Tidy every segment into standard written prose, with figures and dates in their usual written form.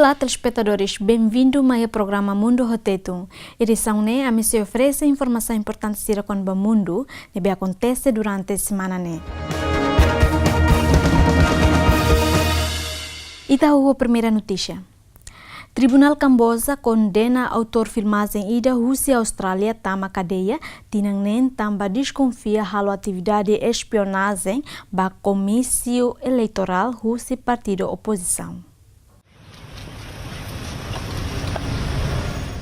Olá, telespectadores, bem-vindo ao programa Mundu Tétun. Edição né, a mim se oferece informação importante sobre o mundo que acontece durante a semana né. E tá a primeira notícia. Tribunal Camboja condena autor filmagem ida Rússia Austrália tama cadeia, tinang nen tamba desconfia halo atividade espionagem ba comício eleitoral Rússia partido oposição.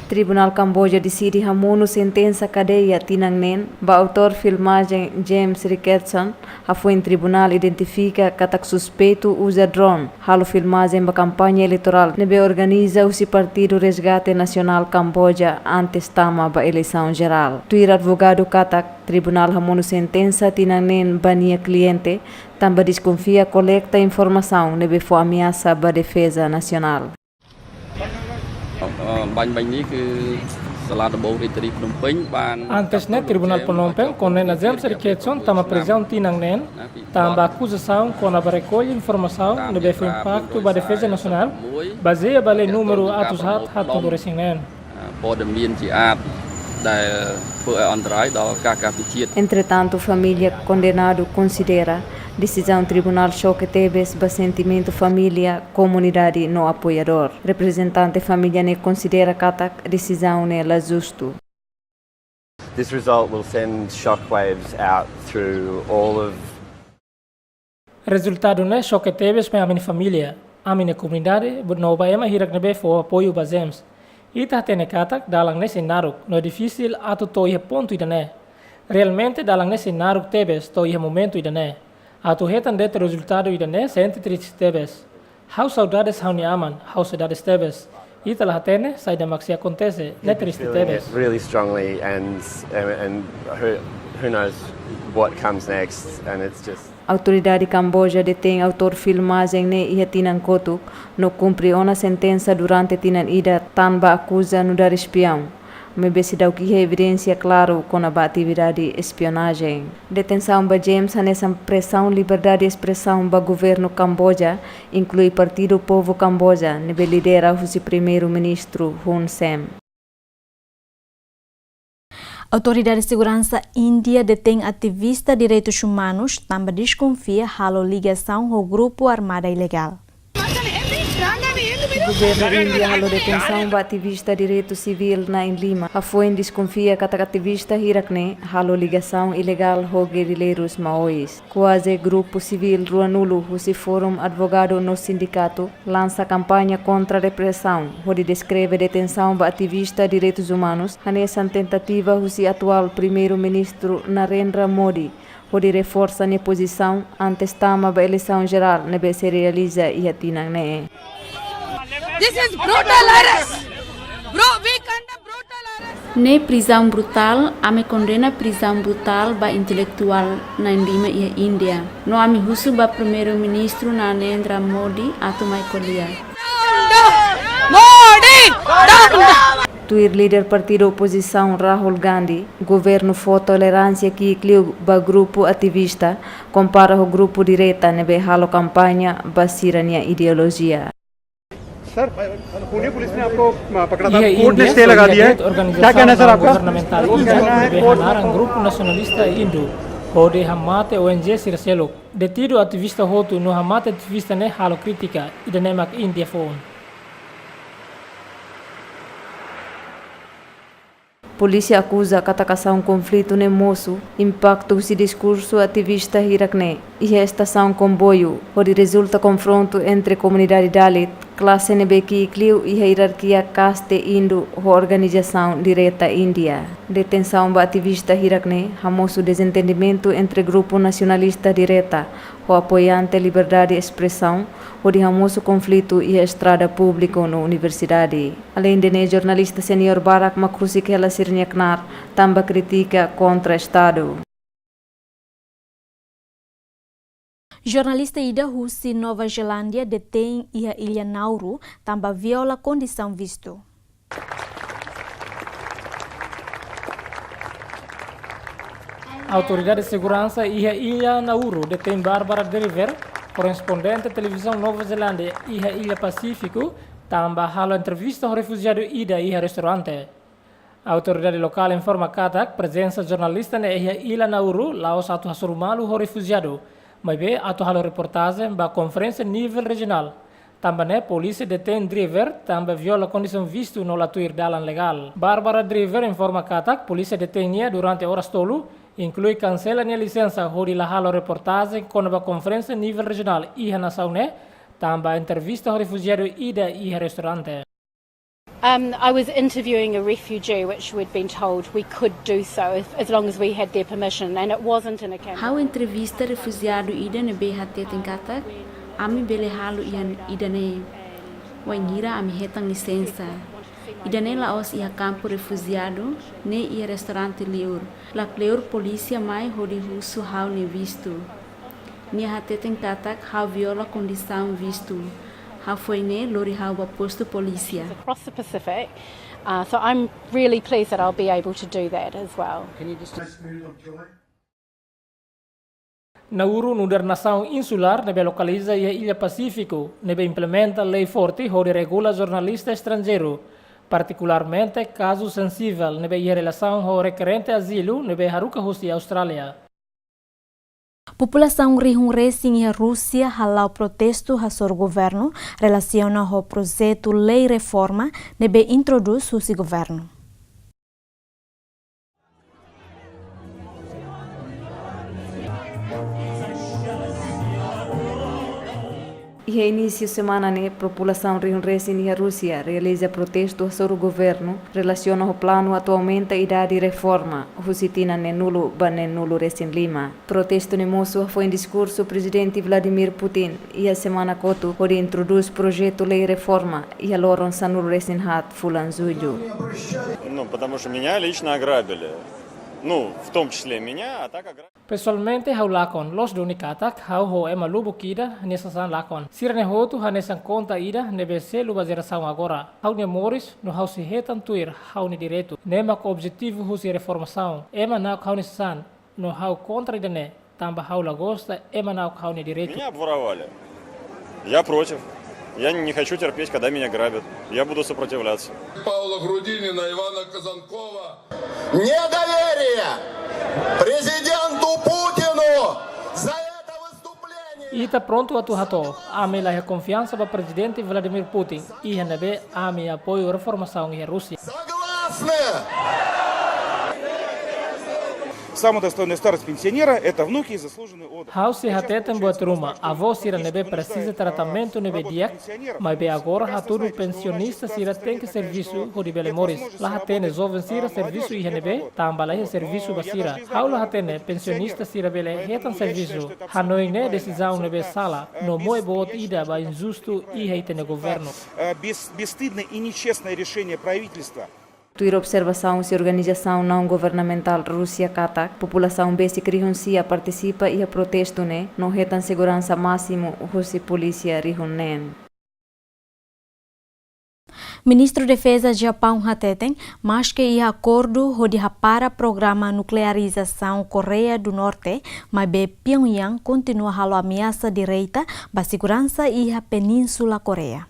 Tribunal Camboja decide hamuno sentença cadeia tinang nen ba autor filmagem James Richardson foi em tribunal identifica katak suspeito usa drone halo filmagem ba campanha eleitoral nebe organiza o partido Resgate Nacional Camboja antes tama ba eleição geral. Tuir advogado katak tribunal hamuno sentença tinang nen bania cliente tamba desconfia coleta informação nebe for ameaça ba defesa nacional. Antes né, Tribunal Phnom Penh condena James Richardson tama prisão tinang nen, tamba acusação com a recolha informação no befe impacto ba defesa nacional, baseia ba lei número atos hat do recém nen. Entretanto, família condenado considera decisão tribunal choque teve sentimento família comunidade no apoiador. Representante família ne considera katak decisão ne la justo. This result will send shockwaves out through all of. Resultado ne choque teve para a minha família, a minha comunidade, no baema hirak nebe for apoio ba James. Ita tene katak dalang ne senaruk no difícil atu toia ponto idane. Realmente dalang ne senaruk tebes toia momento idane. Atu hetan det resultado idane sente triste tebes. How saudades hau ni aman, how saudades tebes. Ita la tene sai da maxi acontece ne triste tebes. Really strongly and who knows what comes next and it's just. Autoridade Camboja detém autor filmagem ne ia tinan kotuk no cumpre uma sentença durante tinan ida tanba acusa no dar espião. Mebesi dau que evidência claro com a atividade espionagem. Detenção ba James nessa pressão liberdade de expressão ba governo Camboja inclui Partido Povo Camboja nebe lidera o primeiro-ministro Hun Sen. Autoridade de Segurança Índia detém ativista de direitos humanos, também desconfia halo ligação ao grupo armado ilegal. O governo índia halo detenção do ativista de direito civil na em Lima. A foi desconfia que a ativista hirakne halo ligação ilegal ao guerrilheiros maois. Quase grupo civil Ruanulo, o fórum advogado no sindicato, lança campanha contra a repressão, onde descreve detenção do ativista de direitos humanos, nessa tentativa o atual primeiro-ministro Narendra Modi, onde reforça a posição antes tama da eleição geral, nebe se realiza e atinang ne. This is brutal arrest. We condemn brutal arrest. Ne prisão brutal, ame condena prisão brutal ba intelectual na Lima e Índia. No ame husu ba primeiro-ministro Narendra Modi atau mai kolia. Modi! Tuir líder partido oposição Rahul Gandhi, governo for tolerância que inclui ba grupo ativista, compara o grupo direita nebe halo campanha ba sirania ideologia. Sir Pune police ने आपको पकड़ा था कोर्ट ने स्टे लगा दिया है क्या कहना है सर आपका grupo nacionalista Hindu onde hamate ONG Sirselok detido ativista hotu no hamate ativista ne halo kritika idanemak India phone. Polícia acusa catakação conflito ne moço, impacto se discurso ativista hirakne e a estação comboio, onde resulta confronto entre comunidade Dalit, classe nebeki clio e hierarquia caste indo a organização direta Índia. Detenção do ativista hirakne, hamoso desentendimento entre grupo nacionalista direta, o apoiante liberdade de expressão, o de hamoso conflito e a estrada pública na universidade. Além de jornalista senior Barak Makrusikela Sirnyaknar, também critica contra o Estado. Jornalista Ida Hussi, Nova Zelândia, detém a ilha Nauru, também viola condição visto. A Autoridade de Segurança e a ilha Nauru detém Bárbara de River, correspondente televisão Nova Zelândia e a ilha Pacífico, Tambah halo entrevista ao refugiado ida e restaurante. A autoridade local informa que presença jornalista na ilha Nauru, lá os atu hasurumalu ao refugiado, mas bem atu halo reportagem ba conferência nível regional. Também polícia detém driver, também viola condição visto no latuir dalan legal. Bárbara Driver informa que polícia detém durante horas tolo, inclui cancela a licença hori la halo reportagem com a conferência nível regional e na saune, também entrevista ao refugiado ida e restaurante. I was interviewing a refugee, which we'd been told we could do so as long as we had their permission, and it wasn't in a camp. How entrevista refugiado ida ne be hatte tingkata, ami bele halu ian idane, waingira ami hetang licença. Idane laos ia campo refugiado, ne ia restaurante liur. La pleur polícia mai hodi husu hau ne visto. Nia hatte tingkata hau viola condição visto. How foi ne lori how ba posto polícia. Across the Pacific, so I'm really pleased that I'll be able to do that as well. Nauru, numa nação insular, nebe localiza a Ilha Pacífico, nebe implementa lei forte onde regula jornalista estrangeiro, particularmente caso sensível nebe em relação ao requerente asilo nebe haruka hosti Austrália. População rihung racing e Rússia halau protesto hasor governo relaciona ao projeto lei reforma nebe introduz o governo. E início semana ne população rinresi na Rússia realiza protesto sobre o governo relaciona ao plano atualmente a idade de reforma husitina ne nulo bane nulo resin Lima. Protesto ne moço foi em discurso o presidente Vladimir Putin e a semana kotu onde introduz projeto lei reforma e a loron sanul resin hat fulan julho. Ну, потому что меня лично ограбили. Ну, в том числе меня, а так ограбили. Pessoalmente, hau lakon, los do nikatak, hau ho ema lubo kida, nesasan lakon. Sira ne hotu, hanesan conta ida, nebese luba zeração agora. Hau ne moris, no hau se hetan tuir, hau ne direito. Nema ko objetivo husi reformação. Ema na hau nesasan, no hau contra ida ne, tamba hau lagosta, ema na hau ne direito. Меня обворовали. Я против. Я не хочу терпеть, когда меня грабят. Я буду сопротивляться. Павла Грудинина, Ивана Казанкова. Недоверие президенту Путину за это выступление. Ita pronto atu hato, ame la confiança para presidente Vladimir Putin e hanebe ame apoio reformação em Rússia. Согласны? Самый достойный старость пенсионера – это внуки и заслуженный отдых. Hau se hatetem boa truma, avó sira nebe precisa tratamento nebe diak, mas be agora haturu pensionista sira tem que serviço hori bele moris. La hatene jovem sira serviço e nebe, tamba la serviço basira. Hau la hatene pensionista sira bele hetan serviço. Hanoi ne decisão nebe sala, no moe boot ida ba injusto e heitene governo. Бесстыдное и нечестное решение правительства. Tuir observação se organização não governamental Rússia Katak, população basic rihunsia participa e a protesto ne, no retan segurança máximo Rússia polícia rihunnen. Ministro de Defesa Japão hateten, mas que ia acordo hodi para programa nuclearização Coreia do Norte, mas be Pyongyang continua halo ameaça direita ba segurança e a Península Coreia.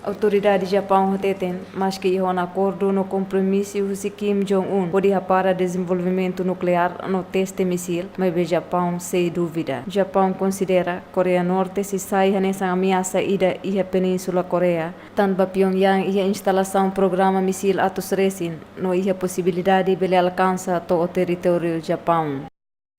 Autoridade Japão hateten, mas que ia acordo no compromisso de Kim Jong-un pode para desenvolvimento nuclear no teste míssil, mas o Japão sem dúvida. Japão considera Coreia Norte se sai nessa ameaça ida e a Península Coreia, tanto Pyongyang e a instalação programa míssil atos recém, não ia possibilidade de alcançar todo o território do Japão.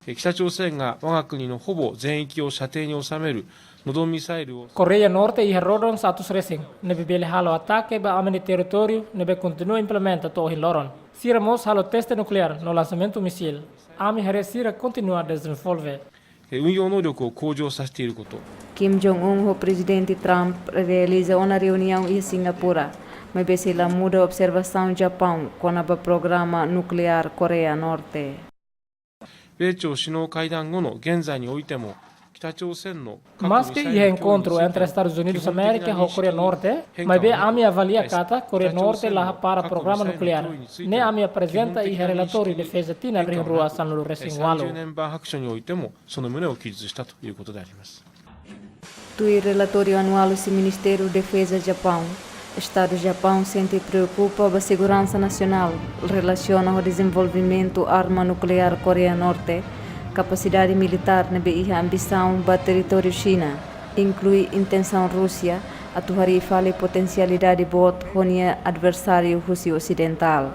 北朝鮮が我が国のほぼ全域を射程に収めるノドンミサイルを Coreia Norte e rodon status recém, nebe bele halo ataque ba amene território, nebe continua implementa to hin loron. Siramos halo teste nuclear no lançamento míssil. Ami haresira continua a desenvolver. 運用能力を向上させていること。 Kim Jong-un, o presidente Trump, realiza uma reunião em Singapura, mas ele muda a observação do Japão com o programa nuclear Coreia Norte. 米朝首脳会談後の現在においても、北 Mas que o encontro entre Estados Unidos da América e Coreia do Norte, mas bem a minha avalia kata Coreia do Norte lá para o programa nuclear. Nem a minha apresenta e relatório de defesa tina rin rua san lo resingualo. Tui relatório anual do Ministério da Defesa do Japão. Estado do Japão se preocupa com a segurança nacional, relaciona o desenvolvimento da arma nuclear Coreia do Norte, capacidade militar e a ambição para território China, inclui intenção Rússia, atuar e fale potencialidade bot com o adversário russo ocidental.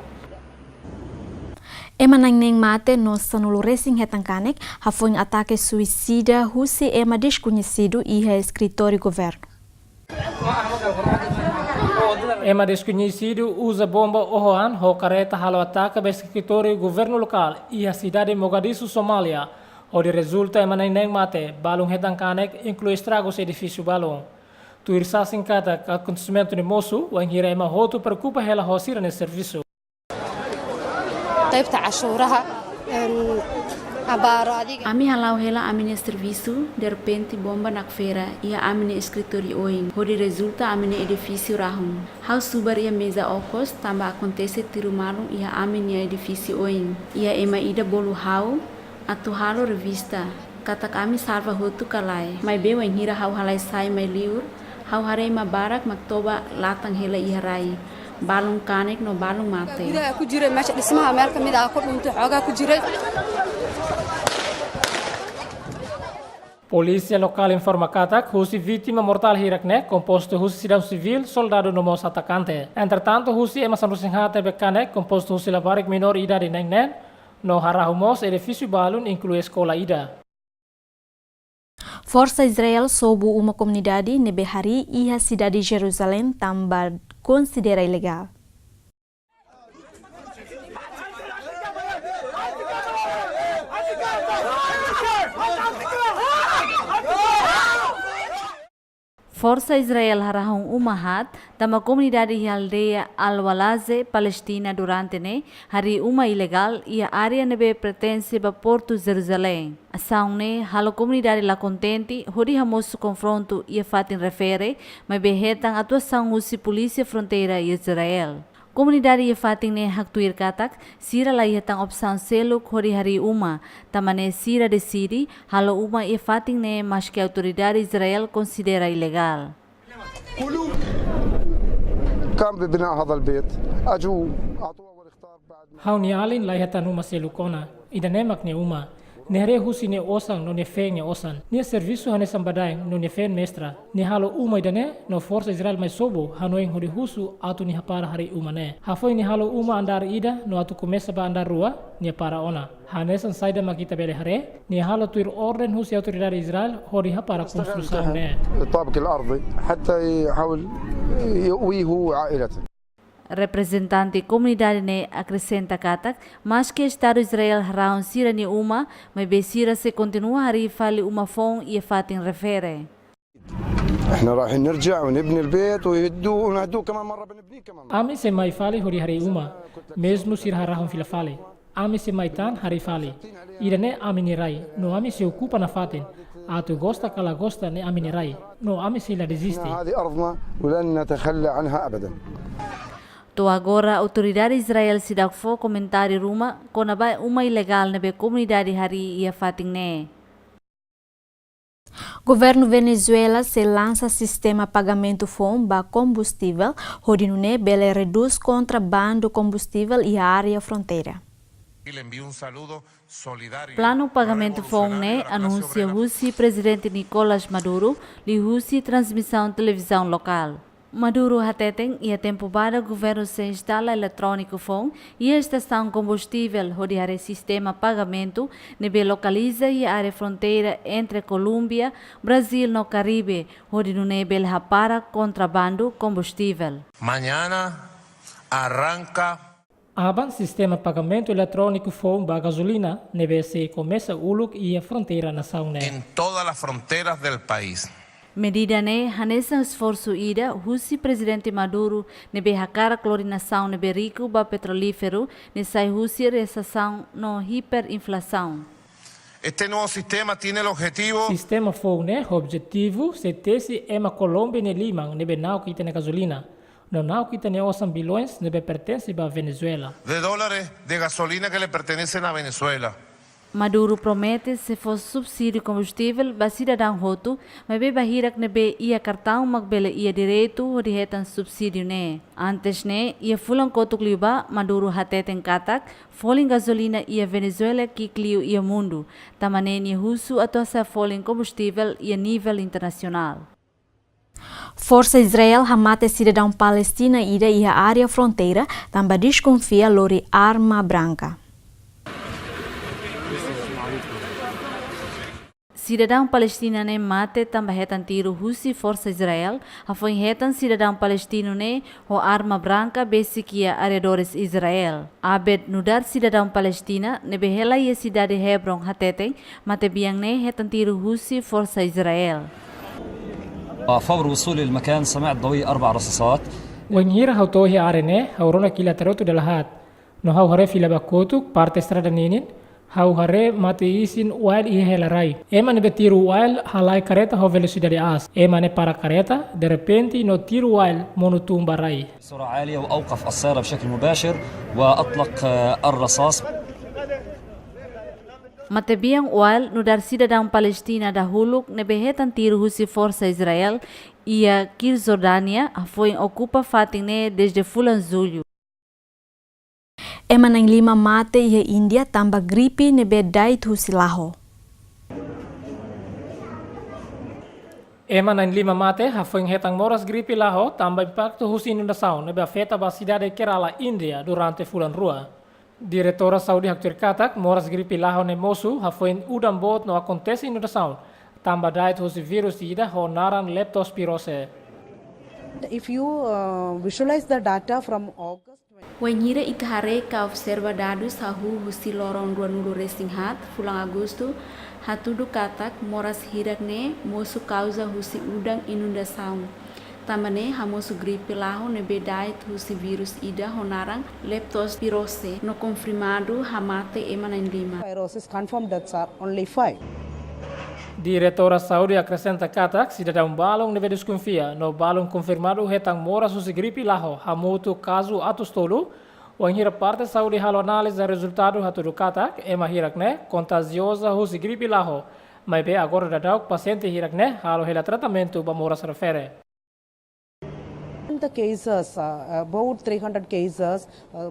Ema nang mate no sanulo racing hetangkanek hafoi ataque suicida husi ema desconhecido e escritório governo. Ema desconhecido usa bomba ohoan ho careta halo ataca ao escritório governo local e a cidade de Mogadishu, Somália, onde resulta ema nang mate balão hetangkanek inclui estragos edifício balão. Tu irsa singkata acontecimento de moço, o enhira ema hoto preocupa ela hosira nesse serviço. Ami halau hela amine serviço, de repente bomba na feira e a amine escritório oing, onde resulta amine edifício rahum. Hau subar ia mesa okos, tamba acontece tiro malu e a amine edifício oing. Ia ema ida bolu hau, atu halo revista. Kata kami salva hotu kalai. Mai bewa hira hau halai sai mai liur, hau harei ma barak maktoba latang hela iharai. Balong kanek no balong mate. Aku jiray meesha dhismaha meel kamid ah ku dhunto xoogaa ku jiray. Polícia local informa katak husi vítima mortal hirakne composto husi cidadão civil soldado no mos atacante. Entretanto husi ema sanrusinghate bekane composto husi labarik menor idade nengnen no harahumos edifício balun inclui escola ida. Força Israel sob uma comunidade nebehari e a cidade de Jerusalém também considera ilegal. Força Israel harahong umahat tama comunidade e aldeia Al-Walaze, Palestina durante ne hari uma ilegal e a área nebe pertence a Porto Jerusalém. Ação ne halo comunidade la contente hori hamoso confronto e fatin refere mas behetang atuação usi polícia fronteira Israel. Comunidade e fatin ne haktuir katak sira la ihatang opção seluk hori hari uma tamane sira decide halo uma e fatin ne mas que a autoridade Israel considera ilegal. كان ببناء هذا البيت اجوا اعطوه والاختار بعد Hauni alin la ihatan uma selukona idanemak ne uma. Nere husi ne osang no ne fe ne osan. Ne serviço hane sambadai no ne fe mestra. Ne halo uma idane no força Israel mai sobo hanoing hori husu atu ni hapara hari uma ne. Hafoi ni halo uma andar ida no atu começa ba andar rua ne para ona. Hanesan saida makita bele hare ne halo tuir orden husi autoridade Israel hori hapara construção ne. الطابق الارضي حتى يحاول يؤويه وعائلته. Representante comunidade ne acrescenta katak, mas que Estado Israel haraun sira ni uma, mas besira se continua hari fali uma fon e fatin refere. احنا رايحين نرجع ونبني البيت ويهدوه ونهدوه كمان مره بنبنيه كمان. Ami se mai fale hori hari uma, mesmo sir harahon fila fale. Ami se mai tan hari fale. Irane ami nirai, no ami se ocupa na fatin. Atu gosta kala gosta ne ami nirai, no ami se la desiste. هذه ارضنا ولن نتخلى عنها ابدا. To agora autoridade Israel se dá fo comentário ruma kona ba uma ilegal nebe comunidade hari ia fatin ne. Governo Venezuela se lança sistema pagamento fom ba combustível, hodinune bele reduz contrabando combustível e a área fronteira. Plano pagamento fom ne anuncia Russi presidente Nicolás Maduro li Russi transmissão televisão local. Maduro hateteng ia tempo para governo se instala eletrônico fom e a estação combustível rodear sistema pagamento nebe localiza e área fronteira entre Colômbia, Brasil no Caribe, onde no nebel para contrabando combustível. Mañana arranca. Aban sistema pagamento eletrônico fom ba gasolina nebe se começa uluk e a fronteira nação ne. En todas las fronteras del país. Medida ne hanesa esforço ida Russi presidente Maduro nebe hakara clorinação nebe rico ba petrolífero ne sai Russi recessão no hiperinflação. Este nuevo sistema tiene el objetivo... Sistema fogo, né? Objetivo, setese é uma Colômbia ne Lima, nebe nau que tem gasolina. No nau que tem 8 bilhões, nebe pertence a Venezuela. de dólares de gasolina que le pertenecen a Venezuela. Maduro promete se fosse subsídio combustível ba cidadão roto, mas be bahirak nebe ia cartão magbele ia direito de retan subsídio ne. Antes ne ia fulang kotuk liuba Maduro hateten katak, foling gasolina ia Venezuela que clio ia Mundu, tamane ni russo atosa foling combustível ia nível internacional. Força Israel hamate cidadão palestina ida ia área fronteira, também desconfia lori arma branca. Cidadão palestino ne mate também retan tiro Rússia força Israel, foi retan cidadão palestino ne ho arma branca besikia arredores Israel. Abed nudar cidadão palestina ne behela ia cidade Hebron hateten, mate biang ne retan tiro Rússia força Israel. فور وصولي المكان سمعت ضوئي 4 رصاصات. Wanhira hautohi arene, haurona kila tarotu dalahat. No hau hare fila bakotuk, parte strada ninin, hau hare mate isin wail ia helarai. Ema ne betiru wail halai kareta ho velocidade as. Ema ne para kareta, de repente no tiru wail monutum barai. بسرعة عالية وأوقف السيارة بشكل مباشر وأطلق الرصاص. Matebiang oal nudar cidadão palestina da huluk nebehetan tiro Rússia força Israel ia Cisjordânia foi ocupa fating desde fulan julho. Emanang 5 mate ia India tamba gripe nebe dait husilaho. Emanang 5 mate foi hetang moras gripe laho tamba impacto husi inundação nebe afeta a cidade Kerala, India durante fulan rua. Diretora Saudi Haktir Katak, moras gripe laho ne mosu, hafoin udam bot no acontece inundação. Tamba dait husi virus ida ho naran leptospirose. If you visualize the data from August, Wanhira itahare ka observa dados hahu husi lorong 2 resinghat fulang Agosto hatudu katak moras hirakne mosu causa husi udang inundação. Tamane hamosu gripe laho nebe dait husi virus ida honarang leptospirose no confirmado hamate emanan 5. Viruses confirmed deaths are only 5. Diretora Saudi acrescenta katak cidadão balong nebe desconfia no balong confirmado hetang moras husi gripe laho hamutu caso atostolo. Wanhira parte Saudi halo análise resultado hatudu katak ema hirakne contagiosa husi gripe laho. Mas be agora dadau paciente hirakne halo hela tratamento ba moras refere. The cases, about 300 cases,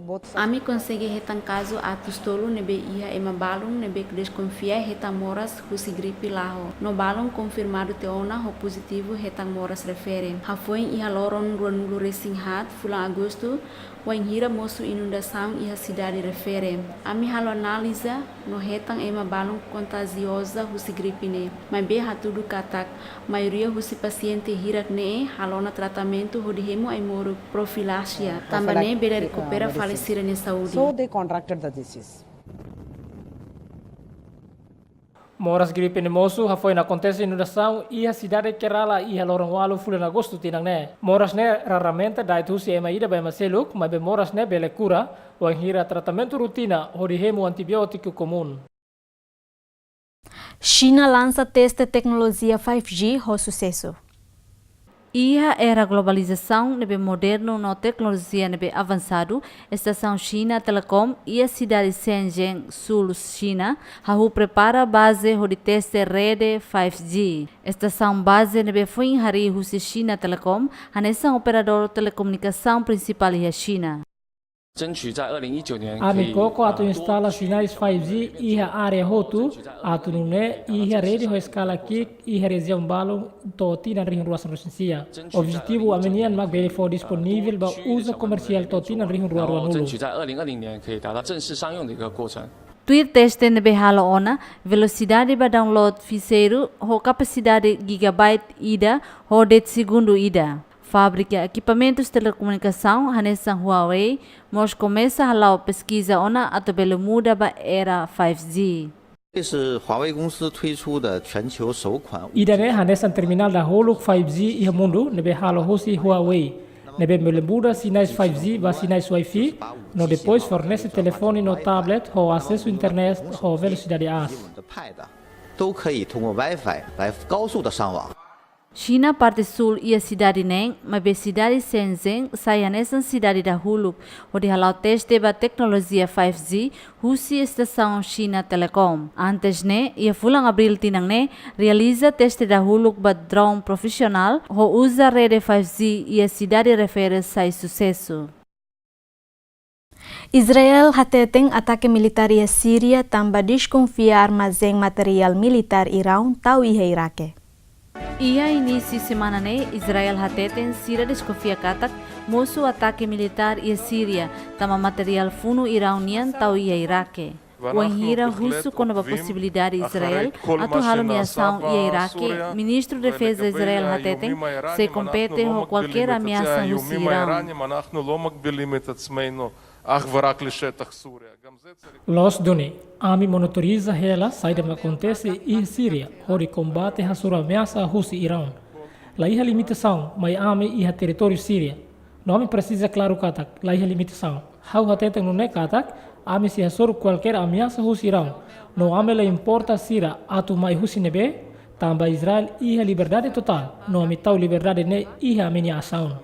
both... Ami consegue retan caso atustolo nebe ia ema balong nebe desconfia retan moras husi gripe laho. No balong confirmado teona ho positivo retan moras refere. Hafoin ia loron 2 resinghat fulang Agosto, wanhira mosu inundação ia cidade refere. Ami halo analisa no retan ema balong contagiosa husi gripe ne. Mas be hatudu katak, maioria husi paciente hirak ne halona tratamento ho hemo ay moro profilaxia. Também bela recupera falecida na saúde. So they contracted the disease. Moras gripe ne mosu foi na acontece inundação e a cidade Kerala e a lorong walu fulan agosto tinang ne. Moras ne raramente dai tusi ema ida ba maseluk, mas be moras ne bele cura o hira tratamento rutina o hemo antibiótico comum. China lança teste tecnologia 5G com sucesso. Ia era globalização nebe moderno no tecnologia nebe avançado, estação China Telecom e a cidade Shenzhen, sul China, hahu prepara base de teste rede 5G. Estação base nebe foi em hari husi China Telecom, hanesang operador telecomunicação principal da China. Ami koko atu instala sinais 5G iha area hotu atu nune iha rede ho escala kik iha região balong toti na ring ruas rosensia. Objetivo amenian magbele for disponível ba uso comercial toti na ring ruas nulu. Tweet teste nebe halo ona velocidade ba download ficheiro ho capacidade gigabyte ida ho det segundo ida. Fábrica equipamentos de telecomunicação hanesang Huawei, mas começa a halau pesquisa ona ato belo muda ba era 5G. Ida ne hanesang terminal da holuk 5G iha Mundu nebe halo hosi Huawei. Nebe melembuda sinais 5G ba sinais Wi-Fi, no depois fornece telefone no tablet ou acesso à internet ou velocidade as. 都可以通过 WiFi 来高速的上网。 China parte sul ia cidade Neng, mas be cidade Shenzhen saia nessa cidade da Huluk, onde halau teste ba tecnologia 5G, Rússia estação China Telecom. Antes ne, ia fulang abril tinang ne, realiza teste da Huluk ba drone profissional, ho usa rede 5G ia cidade refere sai sucesso. Israel hateteng ataque militar ia Síria tambah desconfia armazém material militar Irão tau ia Iraque. Ia início semana ne, Israel hateten Síria desconfia katak mosu ataque militar ia Síria tama material funo Iranian tau ia Iraque. Wanhira russo com a possibilidade Israel atu haluniação ia Iraque, ministro de defesa Israel hateten se compete com qualquer ameaça russa Irão. Los doni, ami monitoriza ela saída que acontece em Síria, onde combate a sua ameaça Rússia e Irão. Lá há limitação, mas ami e território Síria. Não precisa claro katak, lá há limitação. How hatete no ne katak, ami se hasor qualquer ameaça Rússia e Irão. Não ami la importa Síria atu mai Rússia nebe, também Israel e a liberdade total. Não ami tau liberdade ne e a ameaçação.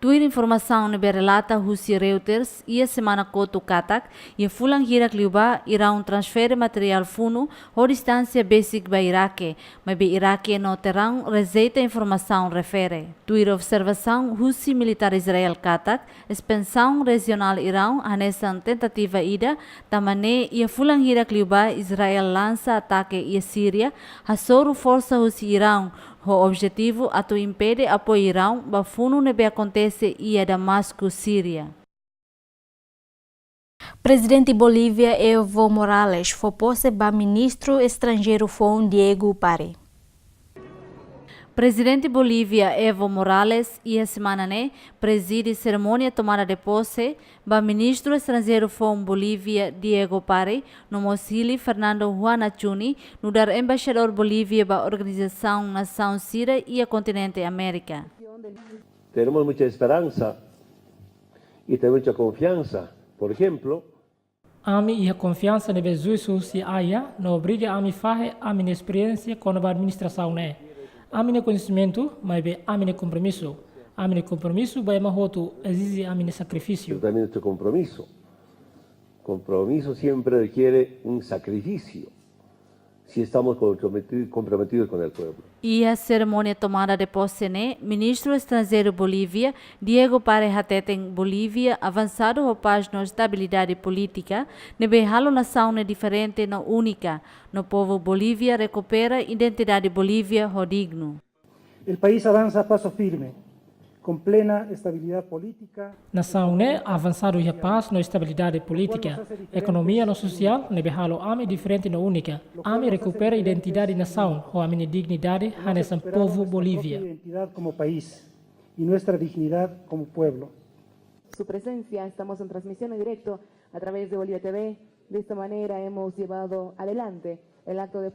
Tuir informação nebe relata Rússia Reuters ia semana koto katak ia fulang hirak liuba Irão transfere material funo ho distância basic ba Iraque, mas be Iraque no terão rejeita informação refere. Tuir observação Rússia militar Israel katak expansão regional Irão hanesan tentativa ida tamane ia fulang hirak liuba Israel lança ataque ia Síria hasoro força Rússia Irão. O objetivo atu impede apoio Irão ba funo nebe acontece ia Damasco, Síria. Presidente Bolívia Evo Morales foi posse ba ministro estrangeiro foi Diego Pare. Presidente Bolívia Evo Morales ia semana ne preside cerimônia tomada de posse ba ministro estrangeiro foi Bolívia Diego Pare no Mosili Fernando Juana Chuni no dar embaixador Bolívia ba Organização Nação Síria e a Continente América. Tenemos mucha esperanza y tenemos mucha confianza. Por ejemplo, Ami e a confiança nebe juízo se haya no obriga ami fahe ami experiência com a administração ne. Amine conhecimento, mas be amine compromisso. Amine compromisso, vai mahoto exige amine sacrifício. También nuestro compromiso. Compromiso siempre requiere un sacrificio. Si estamos comprometidos con el pueblo. E a cerimônia tomada de posse ne, ministro estrangeiro Bolívia, Diego Pare hateten Bolívia avançado o página estabilidade política, nebe halo nação ne diferente no única, no povo Bolívia recupera identidade Bolívia ho digno. El país avanza a paso firme, com plena estabilidade política. Nação ne avançado e paz no estabilidade política, economia no social, nebe halo ami diferente no única. Ami recupera identidade nação, ho ami dignidade hanesan povo Bolívia. Identidad como país y nuestra dignidad como pueblo. Su presencia, estamos en transmisión en directo a través de Bolivia TV. De esta manera hemos llevado adelante el acto de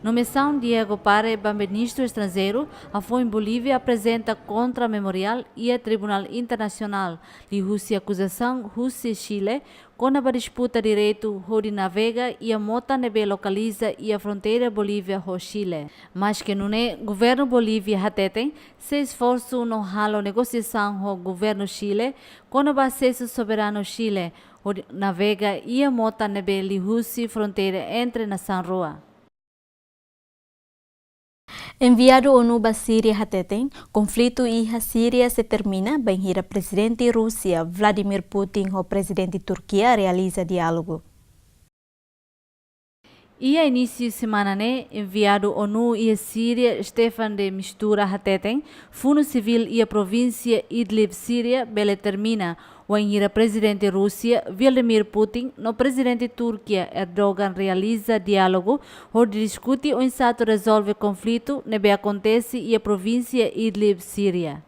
Nomeação Diego Pare ba ministro estrangeiro a foi em Bolívia apresenta contra memorial e a Tribunal Internacional de Rússia acusação Rússia e Chile com a disputa direito de navega e a mota nebe localiza e a fronteira Bolívia ho Chile. Mas que não é governo Bolívia hateten se esforço no halo negociação ho governo Chile com o acesso soberano Chile ho navega e a mota nebe li Rússia fronteira entre nação rua. Enviado ONU ba Síria hateten, conflito iha Síria se termina, benhira presidente Rússia Vladimir Putin o presidente Turquia realiza diálogo. E a início de semana ne, enviado ONU e a Síria Stefan de Mistura hateten, Fundo Civil e a província Idlib Síria bele termina, o enhira presidente Rússia Vladimir Putin no presidente Turquia Erdogan realiza diálogo onde discute o insato resolve conflito nebe acontece e a província Idlib Síria.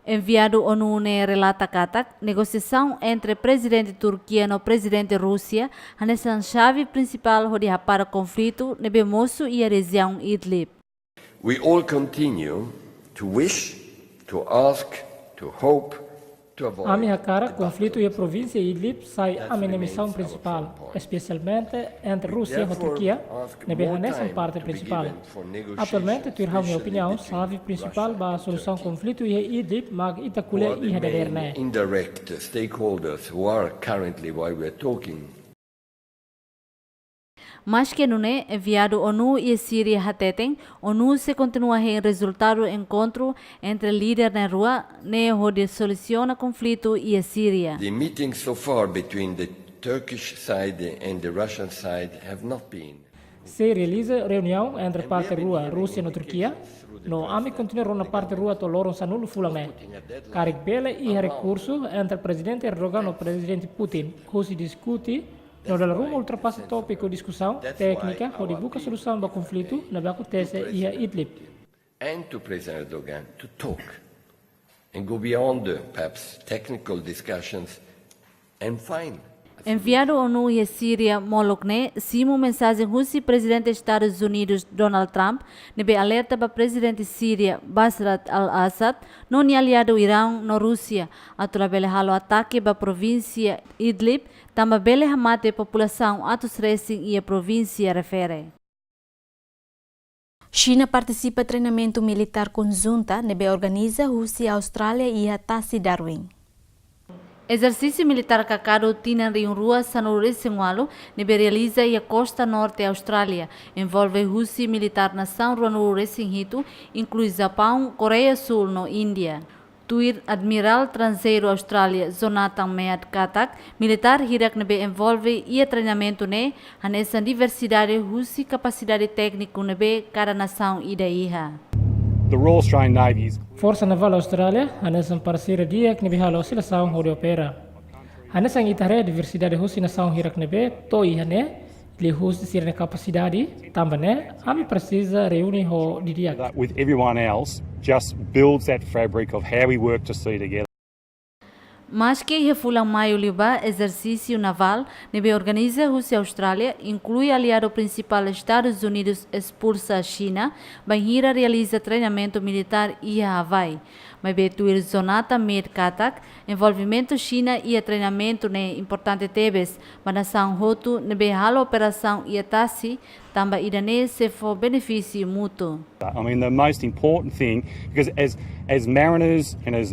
Enviado ONU ne relata katak, negociação entre presidente Turquia no presidente Rússia, a chave principal onde para conflito nebe moço e a região Idlib. We all continue to wish, to ask, to hope, to avoid. A minha cara, conflito e a província Idlib sai a minha missão principal, especialmente entre Rússia e Turquia, nessa parte principal. Atualmente, tu minha opinião, sabe principal para a solução do conflito e Idlib, mas Itakule e Haderné. Indirect stakeholders who are currently while we are talking. Mas que não é enviado ONU e a Síria hatetem, ONU se continua a resultado encontro entre líderes na rua, onde soluciona conflito e a Síria. The meetings so far between the Turkish side and the Russian side have not been. Se realiza reunião entre parte rua Rússia e Turquia, no ami continua na parte rua to loro sanulu fulane. Karik bele e recurso entre presidente Erdogan e presidente Putin, così discuti. No dal rumo ultrapassa tópico discussão técnica onde busca solução do conflito na baco tese e a Idlib. And to President Erdogan to talk and go beyond perhaps technical discussions and find. Enviado ONU e a Síria Molokne, simo mensagem russi presidente dos Estados Unidos Donald Trump, nebe alerta para presidente Síria Bashar al-Assad, não aliado Irão no Rússia, através do ataque para a província Idlib, também bele hamate a população atos racing e a província refere. China participa em treinamento militar conjunta, nebe organiza Rússia, Austrália e a Tassi Darwin. Exercício militar cacado tina em rua sanuri sengualo nebe realiza e a costa norte da Austrália, envolve Rússia militar nação ruanuri senhito, inclui Japão, Coreia Sul no Índia. Tuir Admiral Transeiro Austrália Jonathan Mead Katak, militar hirak nebe envolve e a treinamento ne, nessa diversidade Rússia capacidade técnica nebe cada nação ida iha. The Royal Australian Navy's Força Naval Austrália, nessa parceira dia que nebe halo oscilação onde opera. Nessa itare diversidade Rússia nação hirak nebe toi hane, li Rússia sirne capacidade, também ami precisa reúne ho dia. with everyone else just builds that fabric of how we work to see together. Mas que refulam maio liba exercício naval, nebe organiza Rússia e Austrália, inclui aliado principal Estados Unidos expulsa a China, Banhira realiza treinamento militar e a Hawaii. Mas betuir Jonathan Mead Katak, envolvimento China e a treinamento ne importante tebes, mas nação Hotu nebe halo operação e a Tassi, também idane se for benefício mútuo. I mean, the most important thing, because as mariners and as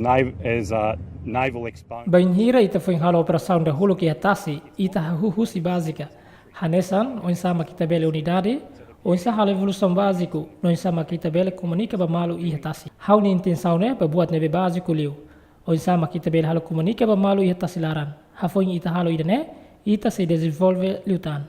naval exposed. Banhira ita foi halo operação da hulu que a Tassi, ita huhusi básica. Hanesan, o insama kita bele unidade, o insama evolução básico, no insama kita bele comunica ba malu e a Tassi. Hau ni intenção ne ba buat nebe básico liu. O insama kita bele halo comunica ba malu e a Tassi laran. Hafoi ita halo idane, ita se desenvolve liutan.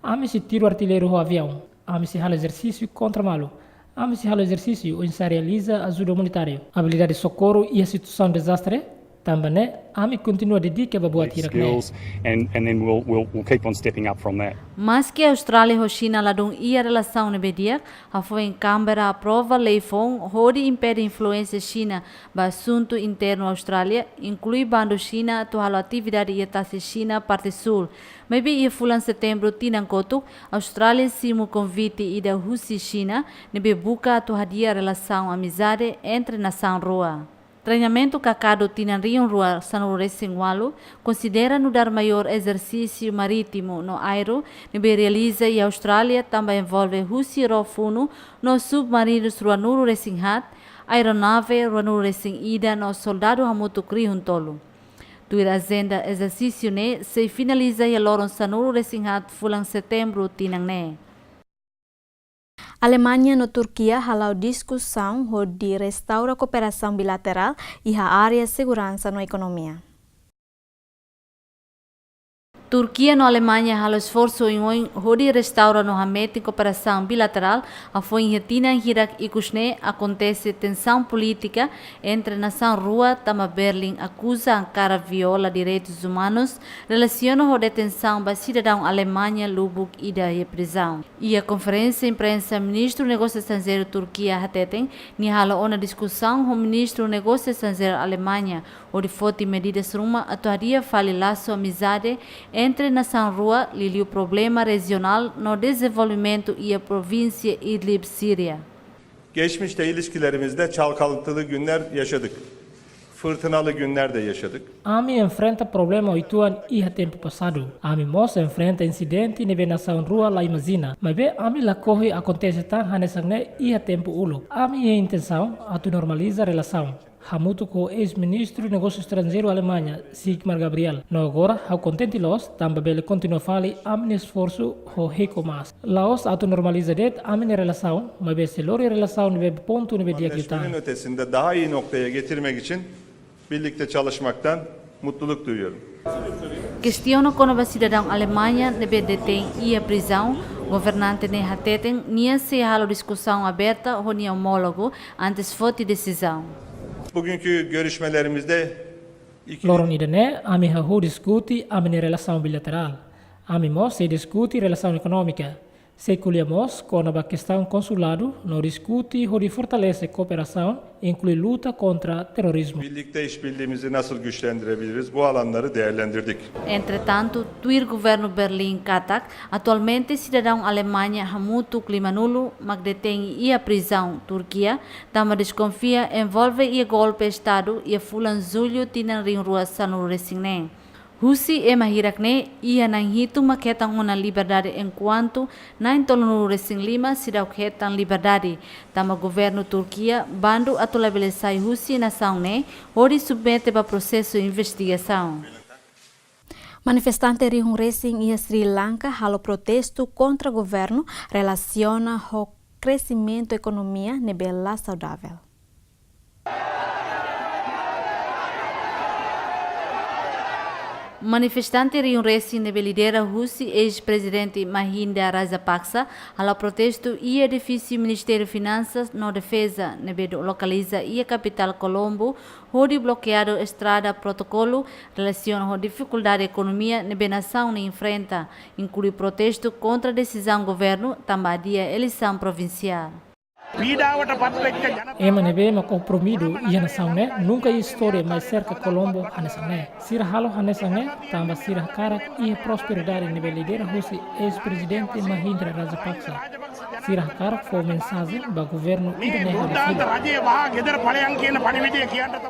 Ami se tiro artilheiro o avião, ami se halo exercício contra malu. Ami se halo exercício, o insama realiza ajuda humanitária, habilidade de socorro e a situação de desastre. Também, ami continua dedica para buat hirak skills, and then we'll keep on stepping up from that. Mas que a Austrália e a China ladung ia relação nebedia, foi em Canberra aprova lei fong, onde impede influência China para assunto interno Austrália, inclui bando China to halo atividade ia tasi China parte sul. Maybe ia fulan setembro tinang kotuk, Austrália simu convite ida Rússia China, nebe buka to hadia relação amizade entre nação rua. Treinamento cacado tinanriam rua sanure sengualo considera no dar maior exercício marítimo no aero, nebe realiza e a Austrália também envolve Rússia rofuno no submarinos ruanuru resinghat, aeronave ruanuru resing ida no soldado hamutu krihuntolo. Tuir agenda exercício ne se finaliza e loron sanuru resinghat fulang setembro tinang ne. Alemanha e Turquia halau discussão onde restaura cooperação bilateral e a área de segurança na economia. Turquia no Alemanha halo esforço em onde restaura no hamete cooperação bilateral a foi em retina hirak ikusne acontece tensão política entre nação rua tama Berlim acusa Ankara viola direitos humanos relaciona com detenção ba cidadão Alemanha Lubuk ida e prisão. E a conferência imprensa ministro negócio estrangeiro Turquia hateten ni halo ona discussão com ministro negócio estrangeiro Alemanha onde foi medidas ruma atuaria fale laço amizade entre nação rua e o problema regional no desenvolvimento e a província Idlib, Síria. Geçmişte ilişkilerimizde çalkantılı günler yaşadık. Fırtınalı günler de yaşadık. AMI enfrenta problema oituan iha tempo passado. AMI mos enfrenta incidente nebe nação rua la imagina. Mas be AMI la corre acontece tan hanesangne iha tempo ulo. AMI é intenção atu normaliza relação. Hamutu com o ex-ministro de Negócios Estrangeiros da Alemanha, Sigmar Gabriel. No agora, ao contente los, também ele continua a falar AMI esforço ho rico mas. Laos atu normaliza det AMI relação, mas be se lori relação nebe ponto nebe diakitan. Anlaşmanın ötesinde daha iyi noktaya getirmek için birlikte çalışmaktan mutluluk duyuyorum. Questiono quando a cidadão Alemanha deve detém e a prisão, governante ne hateten nia se halo discussão aberta ou nia homólogo antes forte decisão. Bugünkü görüşmelerimizde Lorong idane AMI hahu diskuti AMI relação bilateral. AMI mos se diskuti relação econômica. Se colhemos com a questão consulado, no discute ou de fortalece cooperação, inclui luta contra terrorismo. Birlikte işbirliğimizi nasıl güçlendirebiliriz? Bu alanları değerlendirdik. Entretanto, tuir governo Berlim Katak, atualmente cidadão Alemanha hamutu clima nulo, mag detém e a prisão Turquia, tama desconfia envolve e golpe estado e fulan julho tinan ring rua sanu resigné. Husi e mahirakne ia nang hitu maketang una liberdade enquanto na intolunu resing lima sidau ketang liberdade. Tama governo Turquia bandu atolabelesai Husi nação ne ori submete ba processo investigação. Manifestante rihung racing e Sri Lanka halo protesto contra o governo relaciona o crescimento economia nebela saudável. Manifestante Rio Racing nebe lidera Husi ex-presidente Mahinda Rajapaksa ala protesto e edifício Ministério Finanças no defesa nebe localiza e a capital Colombo onde bloqueado estrada protocolo relaciona com dificuldade economia nebe nação ne enfrenta inclui protesto contra a decisão governo também dia eleição provincial. Emanebe ma compromido e nação né nunca a história mais cerca Colombo nação né sira halo nação né tamba sira cara e prosperidade nebe lidera Husi ex-presidente Mahinda Rajapaksa sira cara foi mensagem ba governo idane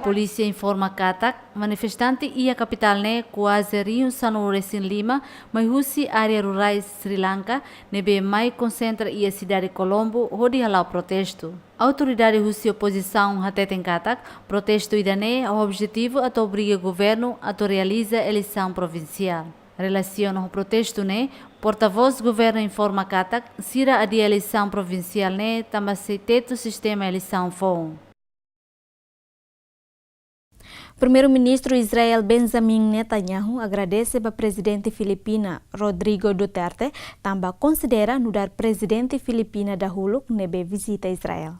Polícia informa Katak manifestante e a capital né quase Rio Sanu Resin Lima mas Husi área rurais Sri Lanka nebe mais concentra e a cidade Colombo onde halau protesto. Autoridade Husi oposição até tem Katak, protesto idane o objetivo a obriga o governo a realiza eleição provincial. Relaciona o protesto né, porta-voz do governo informa Katak, sira a de eleição provincial né, também se teto sistema eleição for. Primeiro-ministro Israel Benjamin Netanyahu agradece ao presidente filipina Rodrigo Duterte, também considera mudar presidente filipina dahulu nebe visita Israel.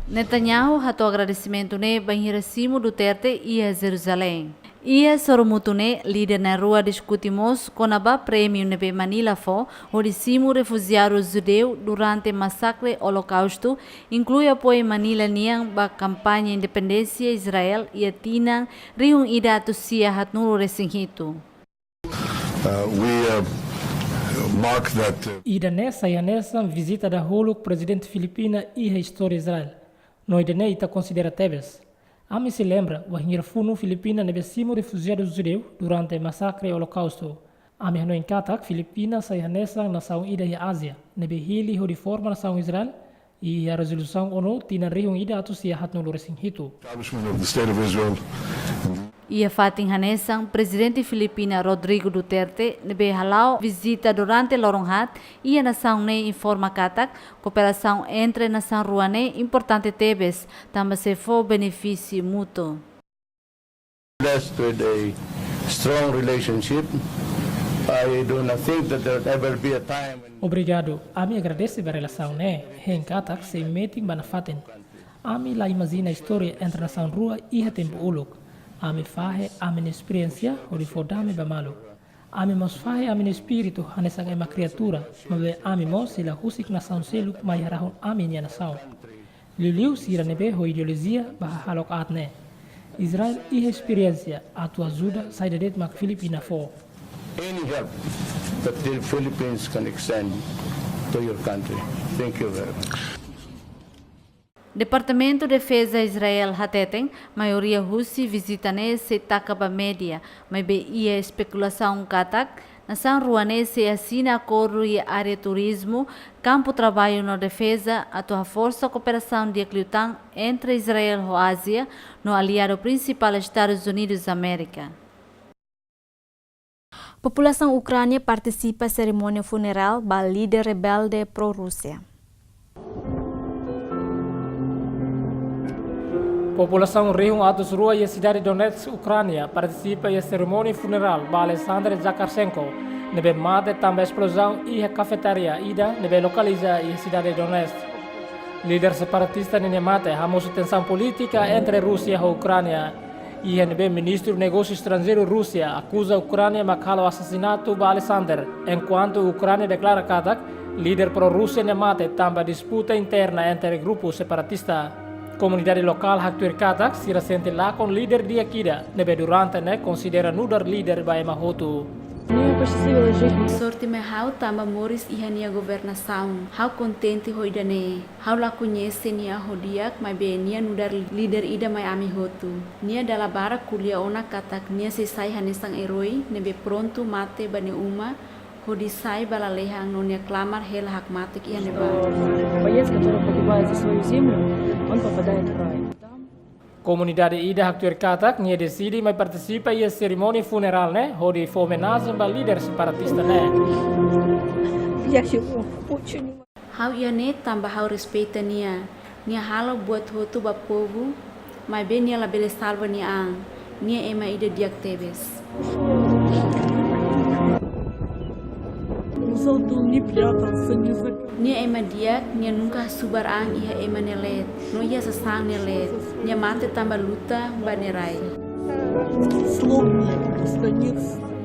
Netanyahu hato agradecimento ne banhiracimo Duterte e a Jerusalém. Ia soromutune líder na rua discutimos com a prêmio nebe Manila fo oricimo refugiados judeu durante massacre holocausto inclui apoio Manila niang ba campanha independência Israel e a tinang riung ida tusia hatnuro resinghito. Ida nessa e nessa visita da holo presidente filipina e a história Israel. No ida ne ita considera tebes. AMI se lembra, o Funu Filipina nebessimo refugiados judeus durante o massacre holocausto. AMI no Katak, Filipina sai nessa nação ida e Ásia, nebe hili ho de forma nação Israel e a resolução ONU tina rihung ida atu sia hatno loresing hito. E a fatin hanesan, presidente filipina Rodrigo Duterte nebe halau visita durante loronghat e a nação ne informa Katak, cooperação entre nação ruane importante tebes, também se for benefício mútuo. With a strong relationship, I do not think that there will ever be a time. Obrigado. AMI agradece a relação né, em Katak se meeting banafaten. AMI la imagina a história entre nação rua e a tempo uluk. AMI fahe AMI experiência o de fodame bamalo. AMI mos fahe AMI espírito hanesang ema criatura, mas AMI mos sila husik nação seluk mai harahon AMI nia nação. Liliu sira nebe ho ideologia bah halok atne. Israel e experiência a tua ajuda sai det mak Filipina fo. Any help that the Philippines can extend to your country, Thank you very much. Departamento de Defesa Israel Tétun, maioria Rússia visitanês se taca para média, mas ia especulação katak, nação ruanês se assina acordo e área turismo, campo trabalho na defesa, a tua força cooperação de Cliutan entre Israel e Ásia, no aliado principal Estados Unidos da América. População ucrânia participa da cerimônia funeral do líder rebelde pró-Rússia. População reúne atos rua e a cidade de Donetsk, Ucrânia, participa da cerimônia funeral de Alexander Zakharchenko, nebe mate também explosão e a cafetaria ida nebe localiza a cidade de Donetsk. Líder separatista nebe mate hamos tensão política entre Rússia e Ucrânia e nebe ministro do negócio estrangeiro Rússia acusa a Ucrânia macalo assassinato de Alexander, enquanto a Ucrânia declara katak líder pró-Rússia nebe mate também disputa interna entre grupos separatistas. Comunidade local Haktuir Katak se ressente lá com líder de Akida, nebe durante considera nudar líder by Mahotu. Sorte me hau tamba moris iha nia governação, hau contente hoidane, hau la conhece nia hodiak, mas be nia nudar líder ida mai ami hotu. Nia dala bara kulia ona katak nia se sai hanesang eroi, nebe pronto mate bane uma, hodi sai balalehang nonia klamar hela hak matek iha neba. Боец, который погибает за свою землю, он попадает в рай. Comunidade ida Haktuir Katak nia decide mai participa da cerimônia funeral hodi homenagem ao líder separatista Hau ia ne tambah hau respeita nia halo buat hotu ba povo, mas be nia la bele salva nia ang, nia ema ida diak tebes. Nia ema diak, nia nunca subar ang iha ema nelet, no ia sesang nelet, nia mate tambah luta banerai.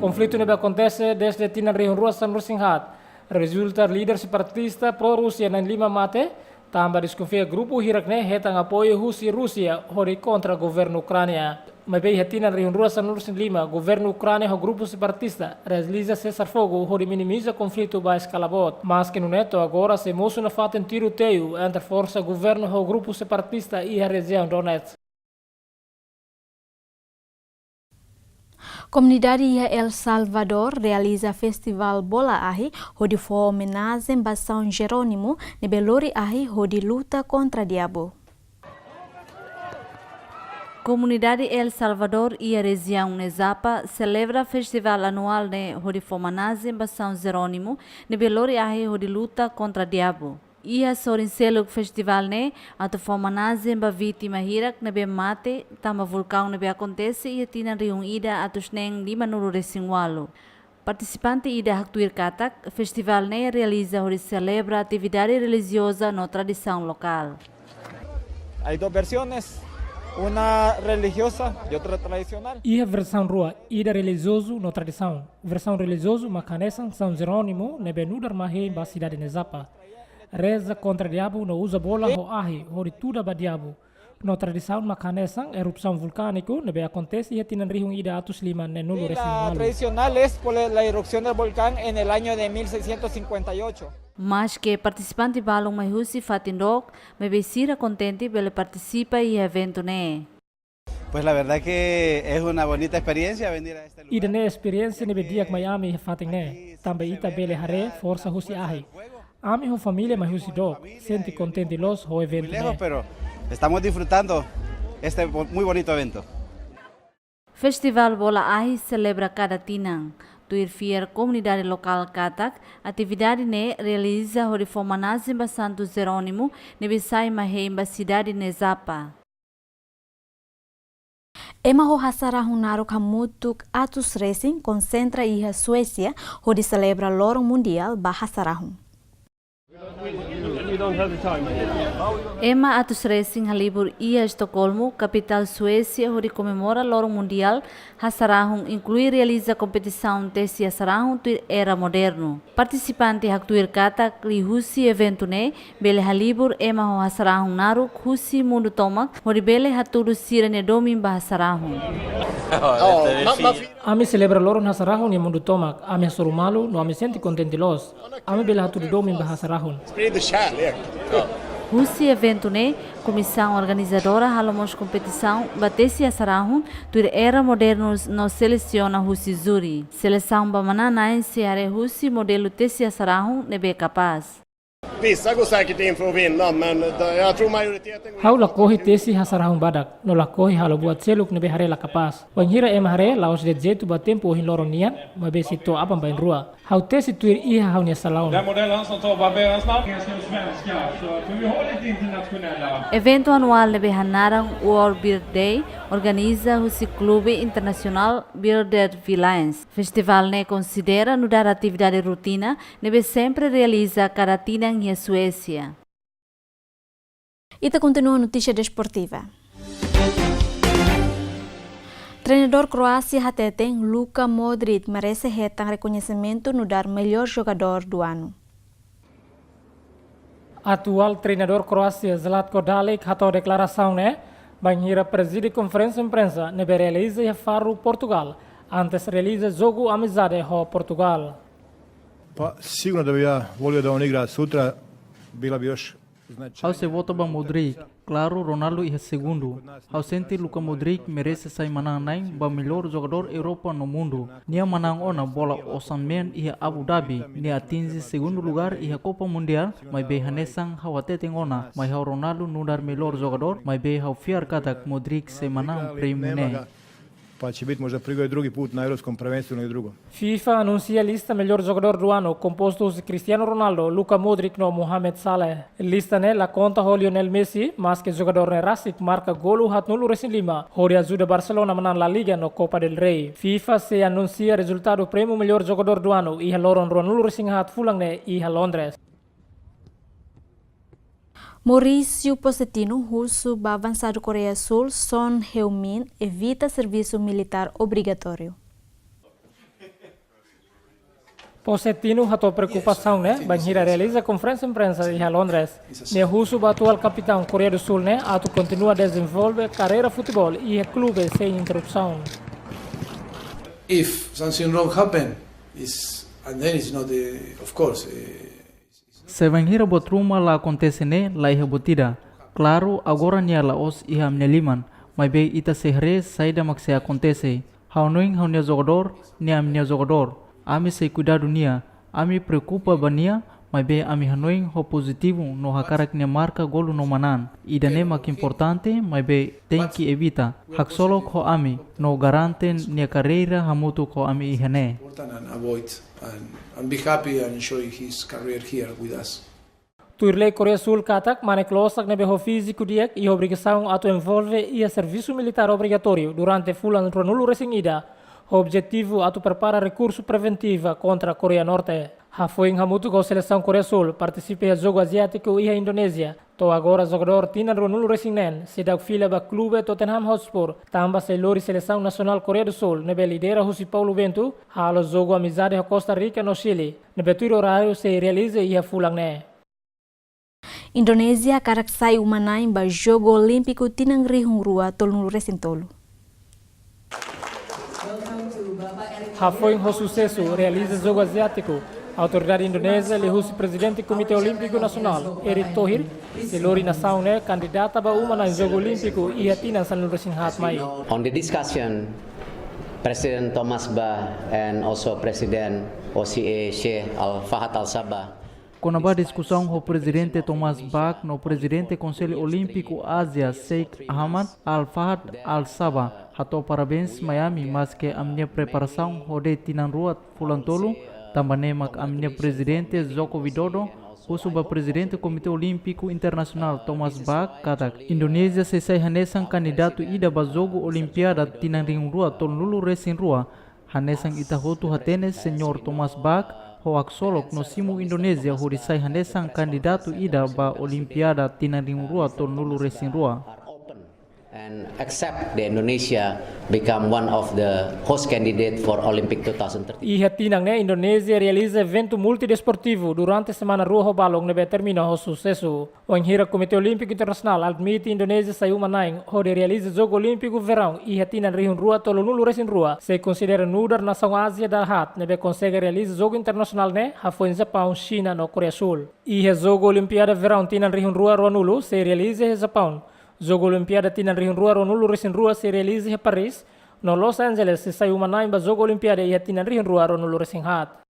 Conflito nebe acontece desde tina região Ruasan Rusinghat, resulta líder separatista pró-Rússia na lima mate, também desconfia grupo hirakne hetang apoio Rússia hori contra governo Ucrânia. Mas bem retina região Ruasan Rusinghat, governo Ucrânia e grupo separatista realiza cessar fogo hori minimiza conflito ba escalabot. Mas que no neto agora se moço na fato tiroteio entre força governo e grupo separatista e a região Donetsk. Comunidade El Salvador realiza festival bola ahi hodi for homenagem a São Jerônimo ne belori ahi hodi luta contra diabo. Comunidade El Salvador e a região Nezapa celebra festival anual de hodi for homenagem a São Jerônimo ne belori ahi hodi luta contra diabo. Ia sorinseluk festival ne atau homenagem ba vítima hirak nebe mate tama vulkão nebe acontece ia tina riung ida atau sneng 5 nuru resingwalu. Participante ida Haktuir Katak, festival ne realiza hori celebra atividade religiosa no tradição local. Hay dos versiones, una religiosa y otra tradicional. Ia versão rua ida religioso no tradição. Versão religioso macanesan São Jerônimo nebe nudar mahe ba cidade Nezapa. Reza contra diabo no usa bola ho ahi, hori tudo ba diabo. No tradição macanesan, erupção vulcânico, nebe acontece e tinan rihung ida atus lima ne nulo La tradicional es por la erupción del volcán en el año de 1658. Mas que participante balong mai husi fatindok, me besira contente bele participa y evento ne. Pues la verdad que es una bonita experiencia venir a este lugar. Ida ne experiencia nebe diak Miami fating ne, tambe ita bele hare força husi ahi. Ami ho família mas husi dok, senti contente los ho evento Muy lejos, pero estamos disfrutando este muy bonito evento. Festival Bola Ahi celebra cada tinang. Tuir fier comunidade local Katak, atividade ne realiza hori homenagem a Santo Jerônimo, nebe sai mahei ba cidade Nezapa. Ema ho hasarahun naruk hamutuk atus racing concentra iha Suécia, hodi celebra lorong mundial ba hasarahun. Ema atus racing halibur ia Estocolmo, capital Suécia, onde comemora lorong mundial, hasarahun inclui realiza competição desse hasarahun tuir era moderno. Participante Haktuir Katak li husi evento ne, bele halibur ema ho hasarahun naruk husi Mundu tomak, onde bele haturu sira ne domin ba hasarahun. Ami celebra loro hasarahun yang Mundu tomak, ami suruh malu, no ami senti contentilos. Ami bela hatu do min bahasarahun. Husi evento ne, comissão organizadora halomos competição batesse a sarahun, tudo era modernos no seleciona Husi Zuri. Seleção bamanana se are Husi modelo tesse a sarahun nebe capaz. Vissa går säkert in för att vinna, men jag tror majoriteten... Hau lakohi tesi hasarahun badak, no lakohi halo buat seluk nebe hare la kapas. Wanghira hare laos de jetu ba tempo hin lorong nian, mabe sito apa bain rua. Hau tesi tuir iha hau nia salaun. Den modellen som tar barberarnas namn är svenska, så vi har lite internationella. Evento anual nebe hanarang World Beer Day organiza Husi Clube Internacional Bearded Villains. Festival ne considera no dar atividade rotina, nebe sempre realiza caratina em Suécia. E continua a notícia desportiva. Treinador Croácia Tétun Luka Modric merece reconhecimento no dar melhor jogador do ano. Atual treinador Croácia Zlatko Dalic hatou declaração né, banhira preside conferência imprensa nebe realiza e faru Portugal, antes realiza jogo amizade ho Portugal. Pa sigurno da bi ja volio da on igra sutra, bila bi još Ao se vota ba Modric, claro, Ronaldo é segundo. Ao sente Luka Modric merece sair manang naim ba melhor jogador Europa no mundo. Nia manang ona bola Osamen e Abu Dhabi, nia atinge segundo lugar e a Copa Mundial, mas be hanesang hawate tengona, mas hau Ronaldo no dar melhor jogador, mas be hau fiar katak Modric se manang prêmio ne. Pa će biti možda prvi drugi put na Europskom prvenstvu ili drugo. FIFA anuncia lista melhor jogador do ano, composto de Cristiano Ronaldo, Luka Modric no Mohamed Salah. Lista ne la conta ho Lionel Messi, mas que jogador ne Rasic marca golo hat nulu resin lima. Hori ajuda Barcelona menang La Liga no Copa del Rey. FIFA se anuncia resultado prêmio melhor jogador do ano, iha loron nulu resin hat fulang ne iha Londres. Maurício Pochettino, russo avançado Coreia do Sul, Son Heung-min, evita serviço militar obrigatório. Pochettino hatou preocupação, né? Banhira realiza conferência imprensa em Londres. Ne russo atual capitão Coreia do Sul, né? Atu continua a desenvolver carreira futebol e é clube sem interrupção. If something wrong happen, and then it's not, of course. Se banhira botruma la acontece ne la iha botida. Claro, agora nia la os iha mneliman, mas be ita sehre saída mak se acontece. Hau noing hau nia jogador. Ami se cuidado nia, ami preocupa bania, mas be ami hanoing ho positivo no hakarak nia marca golo no manan. Ida ne mak importante, mas be tem que evita. Hak solo ko ami no garante nia carreira hamutu ko ami iha ne. And be happy and enjoy his career here with us. Turlei Coreia Sul katak manek losak nebe ho físico diek e obrigação atu envolve ia serviço militar obrigatório durante fulan ronulu resing ida. O objetivo atu prepara recurso preventiva contra a Coreia Norte. Hafoing hamutu com a seleção Coreia Sul participe a jogo asiático e a Indonésia. To agora jogador tina ronulu resing nen, se da fila ba clube Tottenham Hotspur, tamba se lori seleção nacional Coreia do Sul, nebe lidera Husi Paulo Bento, halo jogo amizade a Costa Rica no Chile. Nebe tuiro horário se realiza e a fulang ne. Indonésia karak sai umanain ba jogo olímpico tinang rihung rua tolong resing tolu. Hafoing ho sucesso realiza jogo asiático. A autoridade indonésia lhe o presidente do Comitê Olímpico Nacional, Erick Thohir, se lori nação né candidata ba uma na jogo olímpico e a tina san resing hat mai. On the discussion, President Thomas Bach and also President OCA Sheikh Al-Fahad Al-Sabah. Com a discussão o presidente Thomas Bach no presidente do Conselho Olímpico Ásia Sheikh Ahmad Al-Fahad Al-Sabah hatou parabéns Miami mas que a minha preparação rode tinan ruat fulantolo também mak a minha presidente Joko Widodo o subpresidente do Comitê Olímpico Internacional Thomas Bach katak Indonésia se sai hanesan candidato ida ba jogo Olimpiada tinan ring rua tolulu resin rua hanesan itahotu hatenes senhor Thomas Bach hoak solok no simu Indonésia hori sai hanesan candidato ida ba Olimpiada tinan ring rua tolulu resin rua. and accept the Indonesia become one of the host candidate for Olympic 2030. Iha tinang ne Indonesia realiza evento multidesportivo durante a semana rua balong nebe termina o sucesso. O hira Comitê Olímpico Internacional admite Indonesia saiu manaing onde realiza jogo olímpico verão iha tinang rihun rua tolo nulu resin rua se considera nudar nação Ásia da hat nebe consegue realiza jogo internacional ne ha foi em Japão, China no Coreia Sul. Iha jogo olimpiada verão tinang rihun rua nulu se realiza em Japão. Jogo Olimpiada tinang rihun rua nulu resin rua se realiza em Paris. No Los Angeles se saiu manaing ba jogo Olimpiada iha tinang rihun rua nulu resin hat.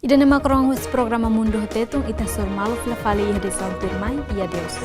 Ida nama korong esse programa Mundu Tétun ita sur malu fala fala iha de São Tirmai e adeus.